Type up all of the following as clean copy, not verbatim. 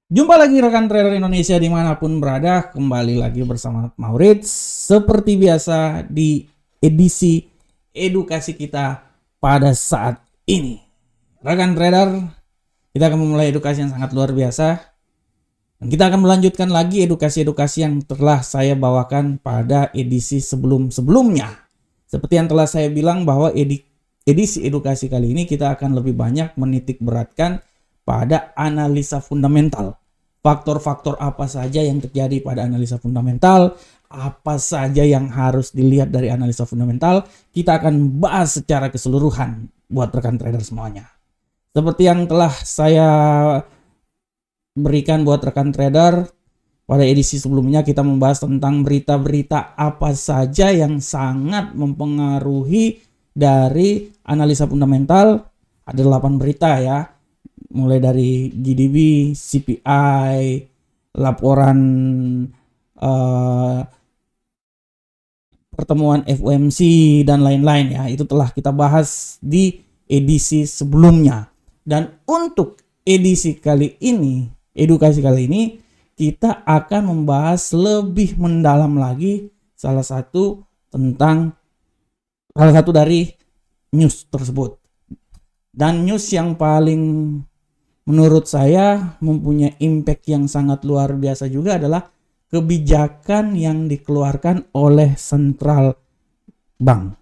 Jumpa lagi rekan trader Indonesia dimanapun berada, kembali lagi bersama Maurits. Seperti biasa di edisi edukasi kita pada saat ini. Rekan trader, kita akan memulai edukasi yang sangat luar biasa. Dan kita akan melanjutkan lagi edukasi-edukasi yang telah saya bawakan pada edisi sebelum-sebelumnya. Seperti yang telah saya bilang bahwa edisi edukasi kali ini kita akan lebih banyak menitik beratkan pada analisa fundamental. Faktor-faktor apa saja yang terjadi pada analisa fundamental, apa saja yang harus dilihat dari analisa fundamental, kita akan bahas secara keseluruhan buat rekan trader semuanya. Seperti yang telah saya berikan buat rekan trader pada edisi sebelumnya, kita membahas tentang berita-berita apa saja yang sangat mempengaruhi dari analisa fundamental. Ada 8 berita ya, mulai dari GDP, CPI, laporan pertemuan FOMC dan lain-lain ya. Itu telah kita bahas di edisi sebelumnya. Dan untuk edisi kali ini, edukasi kali ini, kita akan membahas lebih mendalam lagi salah satu dari news tersebut. Dan news yang paling menurut saya mempunyai impact yang sangat luar biasa juga adalah kebijakan yang dikeluarkan oleh Central Bank.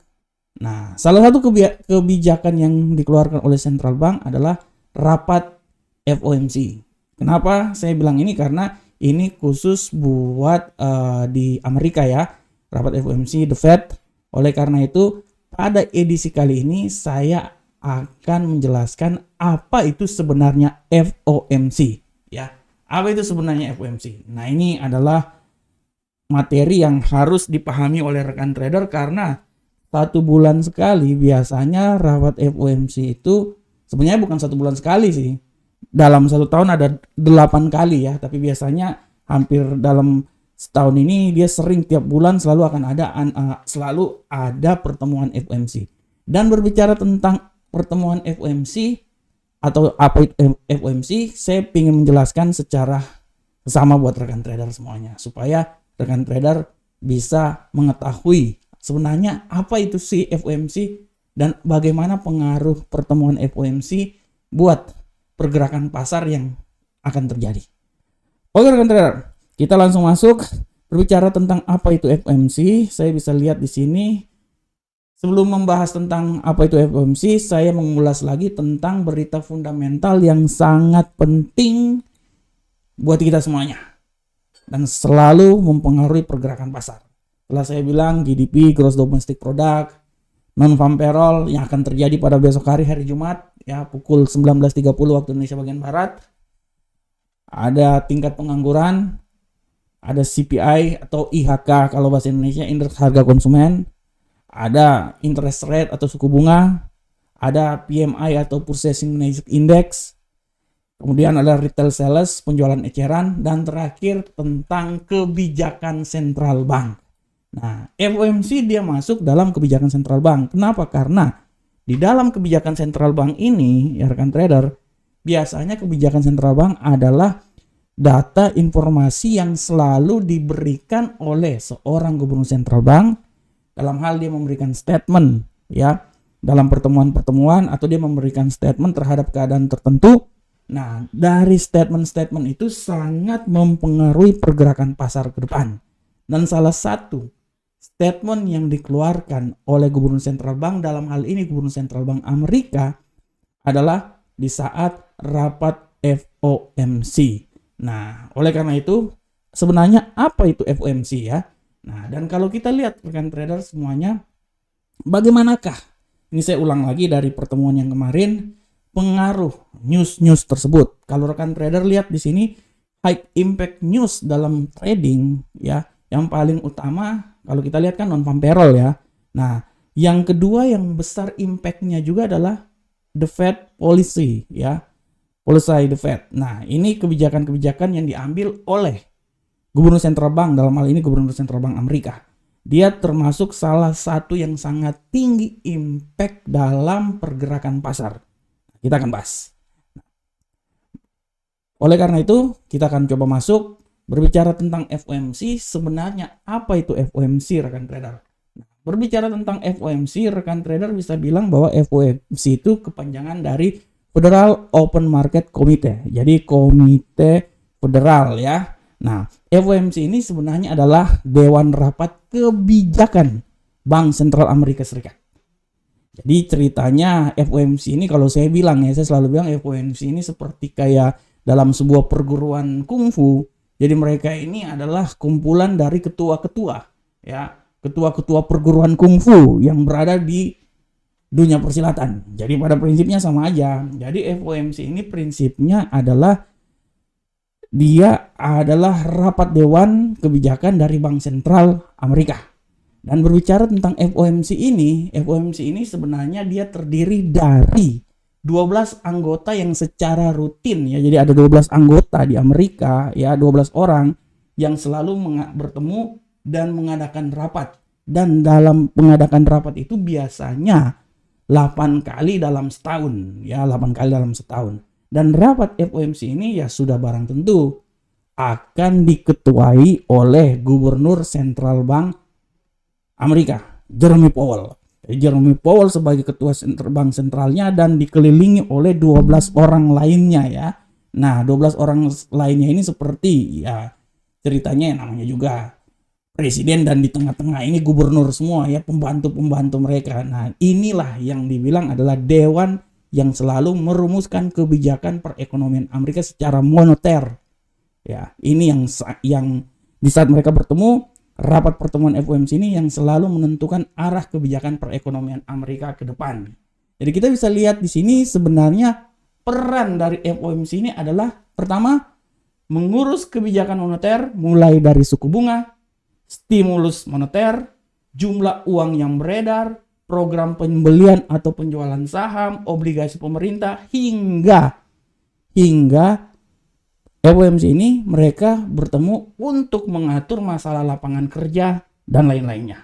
Nah, salah satu kebijakan yang dikeluarkan oleh Central Bank adalah rapat FOMC. Kenapa saya bilang ini? Karena ini khusus buat di Amerika ya, rapat FOMC The Fed. Oleh karena itu, pada edisi kali ini saya akan menjelaskan apa itu sebenarnya FOMC ya. Apa itu sebenarnya FOMC? Nah, ini adalah materi yang harus dipahami oleh rekan trader karena 1 bulan sekali biasanya rapat FOMC itu sebenarnya bukan 1 bulan sekali sih. Dalam 1 tahun ada 8 kali ya, tapi biasanya hampir dalam setahun ini dia sering tiap bulan selalu ada pertemuan FOMC. Dan berbicara tentang pertemuan FOMC atau apa itu FOMC, saya ingin menjelaskan secara sama buat rekan trader semuanya supaya rekan trader bisa mengetahui sebenarnya apa itu si FOMC dan bagaimana pengaruh pertemuan FOMC buat pergerakan pasar yang akan terjadi. Oke rekan trader, kita langsung masuk berbicara tentang apa itu FOMC. Saya bisa lihat di sini. Sebelum membahas tentang apa itu FOMC, saya mengulas lagi tentang berita fundamental yang sangat penting buat kita semuanya dan selalu mempengaruhi pergerakan pasar. Setelah saya bilang GDP, Gross Domestic Product, non-farm payroll yang akan terjadi pada besok hari Jumat ya pukul 19.30 waktu Indonesia bagian barat. Ada tingkat pengangguran, ada CPI atau IHK kalau bahasa Indonesia, indeks harga konsumen. Ada interest rate atau suku bunga, ada PMI atau Purchasing Managers Index, kemudian ada retail sales, penjualan eceran, dan terakhir tentang kebijakan central bank. Nah, FOMC dia masuk dalam kebijakan central bank. Kenapa? Karena di dalam kebijakan central bank ini, ya rekan trader, biasanya kebijakan central bank adalah data informasi yang selalu diberikan oleh seorang gubernur central bank dalam hal dia memberikan statement ya dalam pertemuan-pertemuan atau dia memberikan statement terhadap keadaan tertentu. Nah, dari statement-statement itu sangat mempengaruhi pergerakan pasar ke depan. Dan salah satu statement yang dikeluarkan oleh gubernur central bank, dalam hal ini gubernur central bank Amerika, adalah di saat rapat FOMC. Nah, oleh karena itu sebenarnya apa itu FOMC ya? Nah, dan kalau kita lihat rekan trader semuanya, bagaimanakah? Ini saya ulang lagi dari pertemuan yang kemarin, pengaruh news tersebut. Kalau rekan trader lihat di sini, high impact news dalam trading ya, yang paling utama kalau kita lihat kan non-farm payroll ya. Nah, yang kedua yang besar impactnya juga adalah the Fed policy ya, policy the Fed. Nah, ini kebijakan-kebijakan yang diambil oleh Gubernur Central Bank, dalam hal ini Gubernur Central Bank Amerika. Dia termasuk salah satu yang sangat tinggi impact dalam pergerakan pasar. Kita akan bahas. Oleh karena itu, kita akan coba masuk berbicara tentang FOMC. Sebenarnya apa itu FOMC, rekan trader? Berbicara tentang FOMC, rekan trader bisa bilang bahwa FOMC itu kepanjangan dari Federal Open Market Committee. Jadi komite federal ya. Nah, FOMC ini sebenarnya adalah Dewan Rapat Kebijakan Bank Sentral Amerika Serikat. Jadi ceritanya FOMC ini, kalau saya bilang ya, saya selalu bilang FOMC ini seperti kayak dalam sebuah perguruan kungfu. Jadi mereka ini adalah kumpulan dari ketua-ketua ya, ketua-ketua perguruan kungfu yang berada di dunia persilatan. Jadi pada prinsipnya sama aja. Jadi FOMC ini prinsipnya adalah dia adalah rapat dewan kebijakan dari Bank Sentral Amerika. Dan berbicara tentang FOMC ini sebenarnya dia terdiri dari 12 anggota yang secara rutin ya. Jadi ada 12 anggota di Amerika ya, 12 orang yang selalu bertemu dan mengadakan rapat. Dan dalam mengadakan rapat itu biasanya 8 kali dalam setahun ya, 8 kali dalam setahun. Dan rapat FOMC ini ya sudah barang tentu akan diketuai oleh Gubernur Central Bank Amerika, Jerome Powell. Jerome Powell sebagai ketua bank sentralnya dan dikelilingi oleh 12 orang lainnya ya. Nah, 12 orang lainnya ini seperti ya ceritanya yang namanya juga presiden, dan di tengah-tengah ini gubernur semua ya, pembantu-pembantu mereka. Nah, inilah yang dibilang adalah dewan yang selalu merumuskan kebijakan perekonomian Amerika secara moneter. Ya, ini yang di saat mereka bertemu, rapat pertemuan FOMC ini yang selalu menentukan arah kebijakan perekonomian Amerika ke depan. Jadi kita bisa lihat di sini sebenarnya peran dari FOMC ini adalah pertama, mengurus kebijakan moneter mulai dari suku bunga, stimulus moneter, jumlah uang yang beredar, program pembelian atau penjualan saham, obligasi pemerintah, hingga FOMC ini mereka bertemu untuk mengatur masalah lapangan kerja dan lain-lainnya.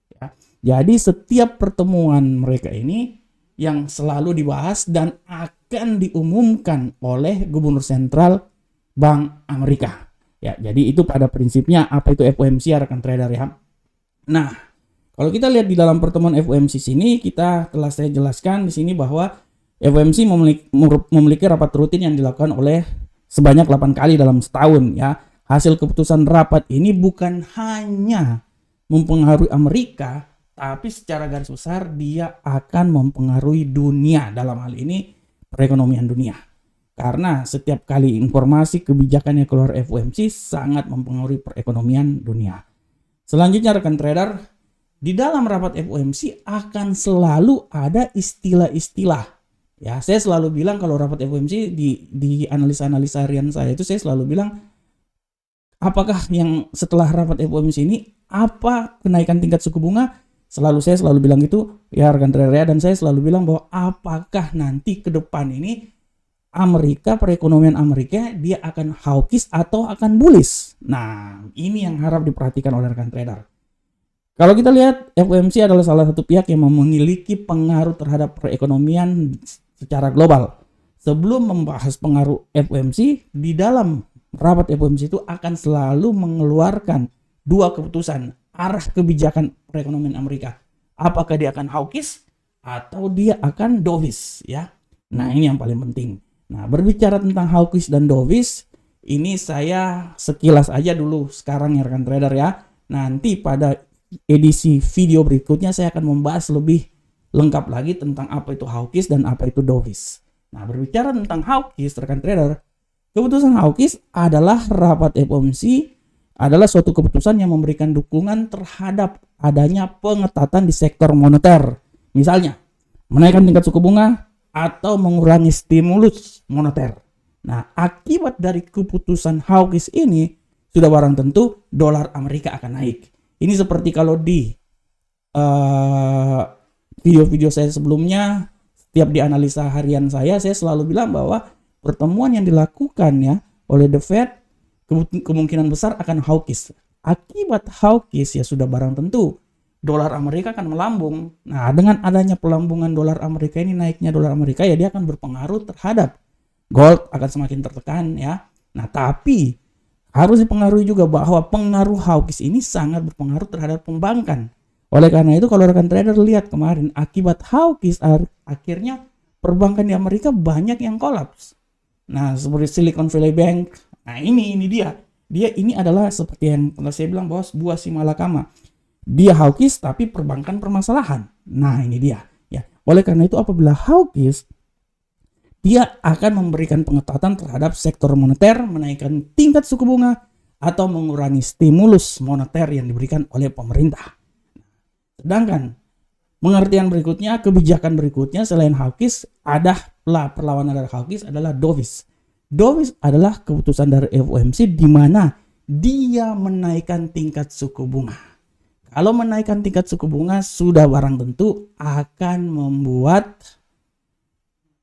Ya. Jadi setiap pertemuan mereka ini yang selalu dibahas dan akan diumumkan oleh Gubernur Sentral Bank Amerika. Ya, jadi itu pada prinsipnya apa itu FOMC ya, rekan trader ya. Nah, kalau kita lihat di dalam pertemuan FOMC sini, kita telah saya jelaskan di sini bahwa FOMC memiliki rapat rutin yang dilakukan oleh sebanyak 8 kali dalam setahun ya. Hasil keputusan rapat ini bukan hanya mempengaruhi Amerika, tapi secara garis besar dia akan mempengaruhi dunia, dalam hal ini perekonomian dunia. Karena setiap kali informasi kebijakan yang keluar FOMC sangat mempengaruhi perekonomian dunia. Selanjutnya rekan trader, di dalam rapat FOMC akan selalu ada istilah-istilah. Ya, saya selalu bilang kalau rapat FOMC di analisa-analisa harian saya itu saya selalu bilang, apakah yang setelah rapat FOMC ini apa kenaikan tingkat suku bunga? Saya selalu bilang gitu ya rekan trader ya, dan saya selalu bilang bahwa apakah nanti ke depan ini Amerika, perekonomian Amerika dia akan hawkish atau akan bullish. Nah, ini yang harap diperhatikan oleh rekan trader. Kalau kita lihat FOMC adalah salah satu pihak yang memiliki pengaruh terhadap perekonomian secara global. Sebelum membahas pengaruh FOMC, di dalam rapat FOMC itu akan selalu mengeluarkan dua keputusan arah kebijakan perekonomian Amerika. Apakah dia akan hawkish atau dia akan dovish ya. Nah, ini yang paling penting. Nah, berbicara tentang hawkish dan dovish, ini saya sekilas aja dulu sekarang ya rekan trader ya. Nanti pada edisi video berikutnya saya akan membahas lebih lengkap lagi tentang apa itu hawkish dan apa itu dovish. Nah, berbicara tentang hawkish rekan trader, keputusan hawkish adalah rapat FOMC adalah suatu keputusan yang memberikan dukungan terhadap adanya pengetatan di sektor moneter. Misalnya, menaikkan tingkat suku bunga atau mengurangi stimulus moneter. Nah, akibat dari keputusan hawkish ini sudah barang tentu dolar Amerika akan naik. Ini seperti kalau di video-video saya sebelumnya, setiap di analisa harian saya selalu bilang bahwa pertemuan yang dilakukan ya oleh The Fed kemungkinan besar akan hawkish. Akibat hawkish ya sudah barang tentu dolar Amerika akan melambung. Nah, dengan adanya pelambungan dolar Amerika ini, naiknya dolar Amerika ya dia akan berpengaruh terhadap gold akan semakin tertekan ya. Nah, tapi harus dipengaruhi juga bahwa pengaruh hawkish ini sangat berpengaruh terhadap perbankan. Oleh karena itu kalau rekan trader lihat kemarin akibat hawkish akhirnya perbankan di Amerika banyak yang kolaps. Nah, seperti Silicon Valley Bank. Nah, ini dia. Dia ini adalah seperti yang pernah saya bilang bahwa buah si malakama. Dia hawkish tapi perbankan permasalahan. Nah, ini dia. Ya. Oleh karena itu apabila hawkish, dia akan memberikan pengetatan terhadap sektor moneter, menaikkan tingkat suku bunga, atau mengurangi stimulus moneter yang diberikan oleh pemerintah. Sedangkan pengertian berikutnya, kebijakan berikutnya selain hawkish, perlawanan dari hawkish adalah dovish. Dovish adalah keputusan dari FOMC di mana dia menaikkan tingkat suku bunga. Kalau menaikkan tingkat suku bunga sudah barang tentu akan membuat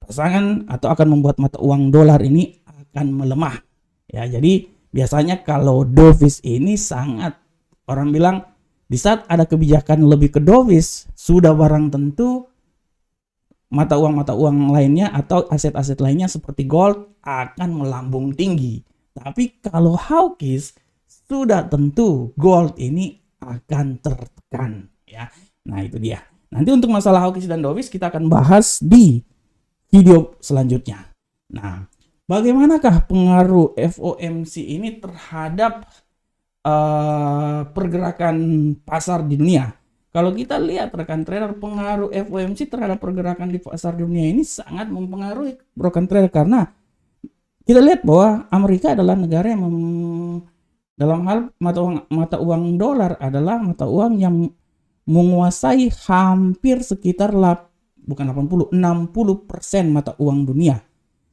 pasangan atau akan membuat mata uang dolar ini akan melemah. Ya, jadi biasanya kalau dovish ini sangat, orang bilang di saat ada kebijakan lebih ke dovish, sudah barang tentu mata uang lainnya atau aset-aset lainnya seperti gold akan melambung tinggi. Tapi kalau hawkish sudah tentu gold ini akan tertekan, ya. Nah, itu dia. Nanti untuk masalah hawkish dan dovish kita akan bahas di video selanjutnya. Nah, bagaimanakah pengaruh FOMC ini terhadap pergerakan pasar di dunia? Kalau kita lihat rekan trader, pengaruh FOMC terhadap pergerakan di pasar dunia ini sangat mempengaruhi rekan trader, karena kita lihat bahwa Amerika adalah negara yang dalam hal mata uang dolar adalah mata uang yang menguasai hampir sekitar 60% mata uang dunia.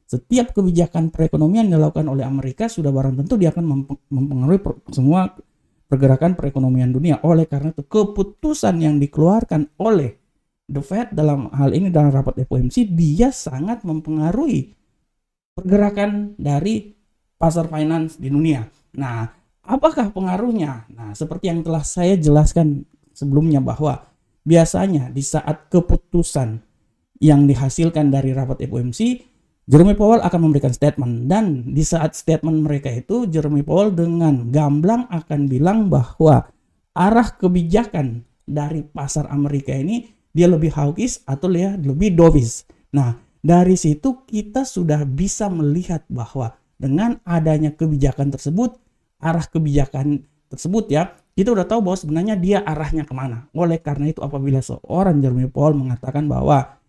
Setiap kebijakan perekonomian yang dilakukan oleh Amerika sudah barang tentu dia akan mempengaruhi semua pergerakan perekonomian dunia. Oleh karena itu keputusan yang dikeluarkan oleh The Fed dalam hal ini dalam rapat FOMC, dia sangat mempengaruhi pergerakan dari pasar finance di dunia. Nah, apakah pengaruhnya? Nah, seperti yang telah saya jelaskan sebelumnya bahwa biasanya di saat keputusan yang dihasilkan dari rapat FOMC, Jerome Powell akan memberikan statement, dan di saat statement mereka itu Jerome Powell dengan gamblang akan bilang bahwa arah kebijakan dari pasar Amerika ini dia lebih hawkish atau dia lebih dovish. Nah, dari situ kita sudah bisa melihat bahwa dengan adanya kebijakan tersebut, arah kebijakan tersebut ya, kita udah tahu bahwa sebenarnya dia arahnya kemana. Oleh karena itu apabila seorang Jerome Powell mengatakan bahwa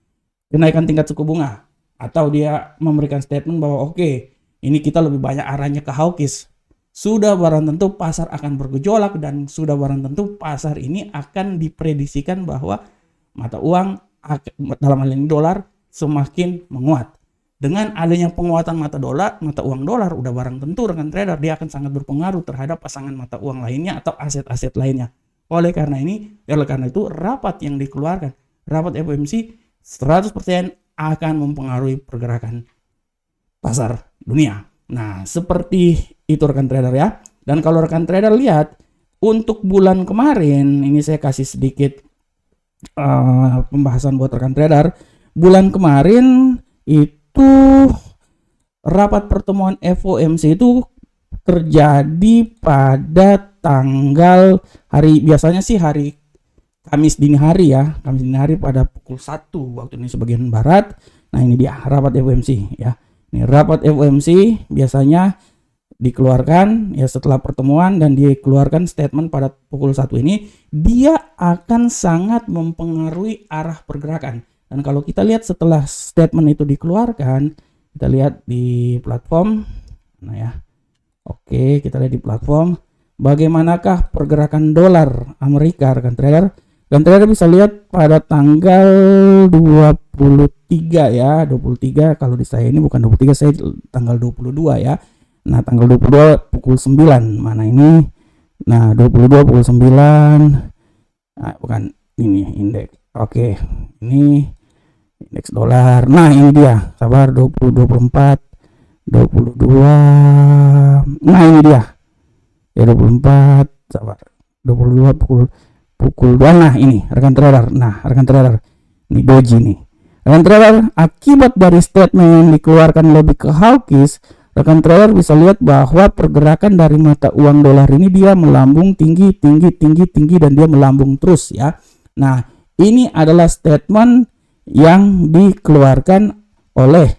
kenaikan tingkat suku bunga, atau dia memberikan statement bahwa oke, ini kita lebih banyak arahnya ke hawkish, sudah barang tentu pasar akan bergejolak, dan sudah barang tentu pasar ini akan diprediksikan bahwa mata uang dalam hal ini dolar semakin menguat. Dengan adanya penguatan mata uang dolar, udah barang tentu rekan trader dia akan sangat berpengaruh terhadap pasangan mata uang lainnya atau aset-aset lainnya. Oleh karena itu rapat yang dikeluarkan, rapat FOMC 100% akan mempengaruhi pergerakan pasar dunia. Nah, seperti itu rekan trader ya. Dan kalau rekan trader lihat untuk bulan kemarin, ini saya kasih sedikit pembahasan buat rekan trader. Bulan kemarin itu rapat pertemuan FOMC itu terjadi pada tanggal biasanya sih hari Kamis dini hari ya, Kamis dini hari pada pukul 1 waktu Indonesia bagian barat. Nah, ini dia rapat FOMC ya. Ini rapat FOMC biasanya dikeluarkan ya setelah pertemuan, dan dikeluarkan statement pada pukul 1 ini, dia akan sangat mempengaruhi arah pergerakan. Dan kalau kita lihat setelah statement itu dikeluarkan, kita lihat di platform. Nah ya. Oke, kita lihat di platform bagaimanakah pergerakan dolar Amerika rekan trader. Dan trader bisa lihat pada tanggal 23 ya, 23 kalau di saya ini bukan 23, saya tanggal 22 ya. Nah, tanggal 22 pukul 9. Mana ini? Nah, 22 pukul 9. Nah, bukan ini indeks. Oke, ini indeks dolar. Nah, ini dia. Sabar, 24, 22. Nah, ini dia. Ya 24, sabar. 22 pukul 2. Nah, ini rekan trader. Nah, rekan trader. Ini doji nih. Rekan trader, akibat dari statement yang dikeluarkan lebih ke hawkish, rekan trader bisa lihat bahwa pergerakan dari mata uang dolar ini dia melambung tinggi dan dia melambung terus ya. Nah, ini adalah statement yang dikeluarkan oleh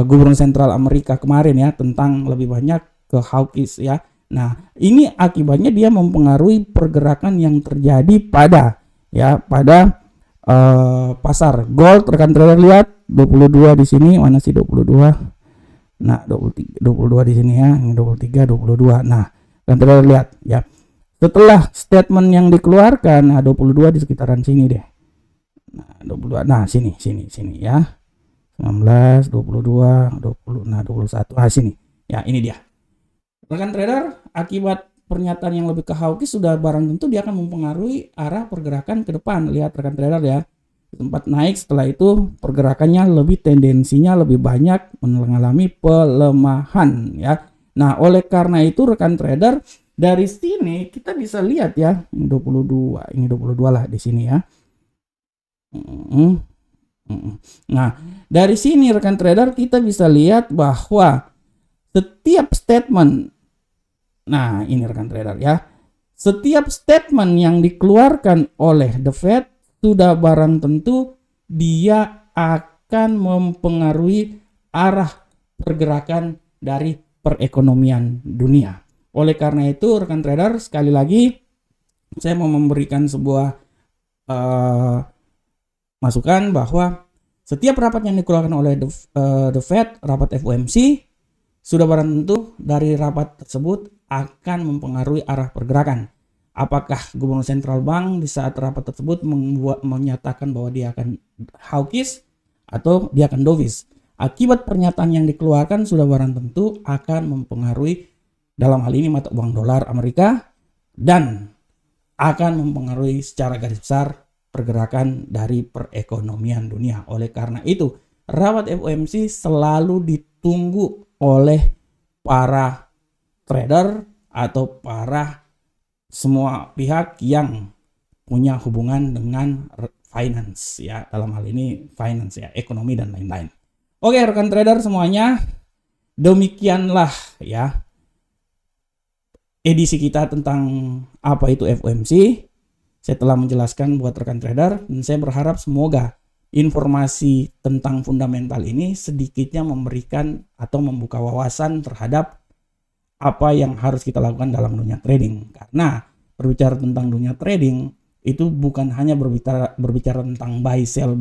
Gubernur Sentral Amerika kemarin ya, tentang lebih banyak ke hawkish ya. Nah, ini akibatnya dia mempengaruhi pergerakan yang terjadi pada pasar gold. Rekan trader lihat 22 di sini, mana sih 22? Nah, 22 di sini ya, ini 23, 22. Nah, rekan trader lihat ya. Setelah statement yang dikeluarkan, nah 22 di sekitaran sini deh. Nah, 22. Nah, sini ya. 19, 22, 20, nah 21. Nah, sini. Ya, ini dia. Rekan trader, akibat pernyataan yang lebih ke hawkish sudah barang tentu dia akan mempengaruhi arah pergerakan ke depan. Lihat rekan trader ya. Tempat naik, setelah itu pergerakannya tendensinya lebih banyak mengalami pelemahan ya. Nah, oleh karena itu rekan trader, dari sini kita bisa lihat ya, ini 22 lah di sini ya. Nah, dari sini rekan trader kita bisa lihat bahwa setiap statement, nah ini rekan trader ya, setiap statement yang dikeluarkan oleh The Fed sudah barang tentu dia akan mempengaruhi arah pergerakan dari perekonomian dunia. Oleh karena itu rekan trader, sekali lagi saya mau memberikan sebuah masukan bahwa setiap rapat yang dikeluarkan oleh The Fed, rapat FOMC, sudah barang tentu dari rapat tersebut akan mempengaruhi arah pergerakan. Apakah Gubernur Sentral Bank di saat rapat tersebut menyatakan bahwa dia akan hawkish atau dia akan dovish? Akibat pernyataan yang dikeluarkan sudah barang tentu akan mempengaruhi dalam hal ini mata uang dolar Amerika dan akan mempengaruhi secara garis besar pergerakan dari perekonomian dunia. Oleh karena itu, rapat FOMC selalu ditunggu oleh para trader atau para semua pihak yang punya hubungan dengan finance ya, dalam hal ini finance ya, ekonomi dan lain-lain. Oke rekan trader semuanya, demikianlah ya edisi kita tentang apa itu FOMC. Saya telah menjelaskan buat rekan trader dan saya berharap semoga informasi tentang fundamental ini sedikitnya memberikan atau membuka wawasan terhadap apa yang harus kita lakukan dalam dunia trading. Karena berbicara tentang dunia trading itu bukan hanya berbicara tentang buy sell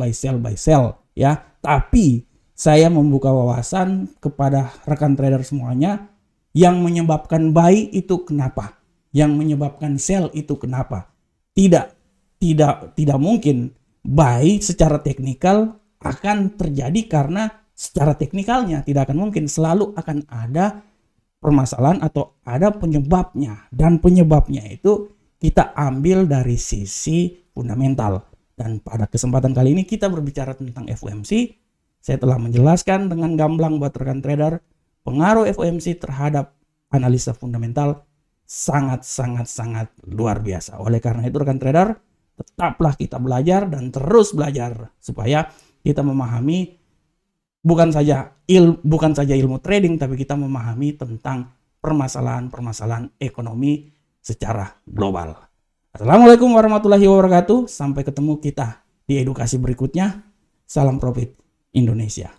ya, tapi saya membuka wawasan kepada rekan trader semuanya yang menyebabkan buy itu kenapa, yang menyebabkan sell itu kenapa. Tidak mungkin buy secara teknikal akan terjadi karena secara teknikalnya tidak akan mungkin, selalu akan ada permasalahan atau ada penyebabnya, dan penyebabnya itu kita ambil dari sisi fundamental. Dan pada kesempatan kali ini kita berbicara tentang FOMC. Saya telah menjelaskan dengan gamblang buat rekan trader pengaruh FOMC terhadap analisa fundamental sangat luar biasa. Oleh karena itu rekan trader, tetaplah kita belajar dan terus belajar supaya kita memahami bukan saja ilmu trading, tapi kita memahami tentang permasalahan ekonomi secara global. Assalamualaikum warahmatullahi wabarakatuh. Sampai ketemu kita di edukasi berikutnya. Salam profit Indonesia.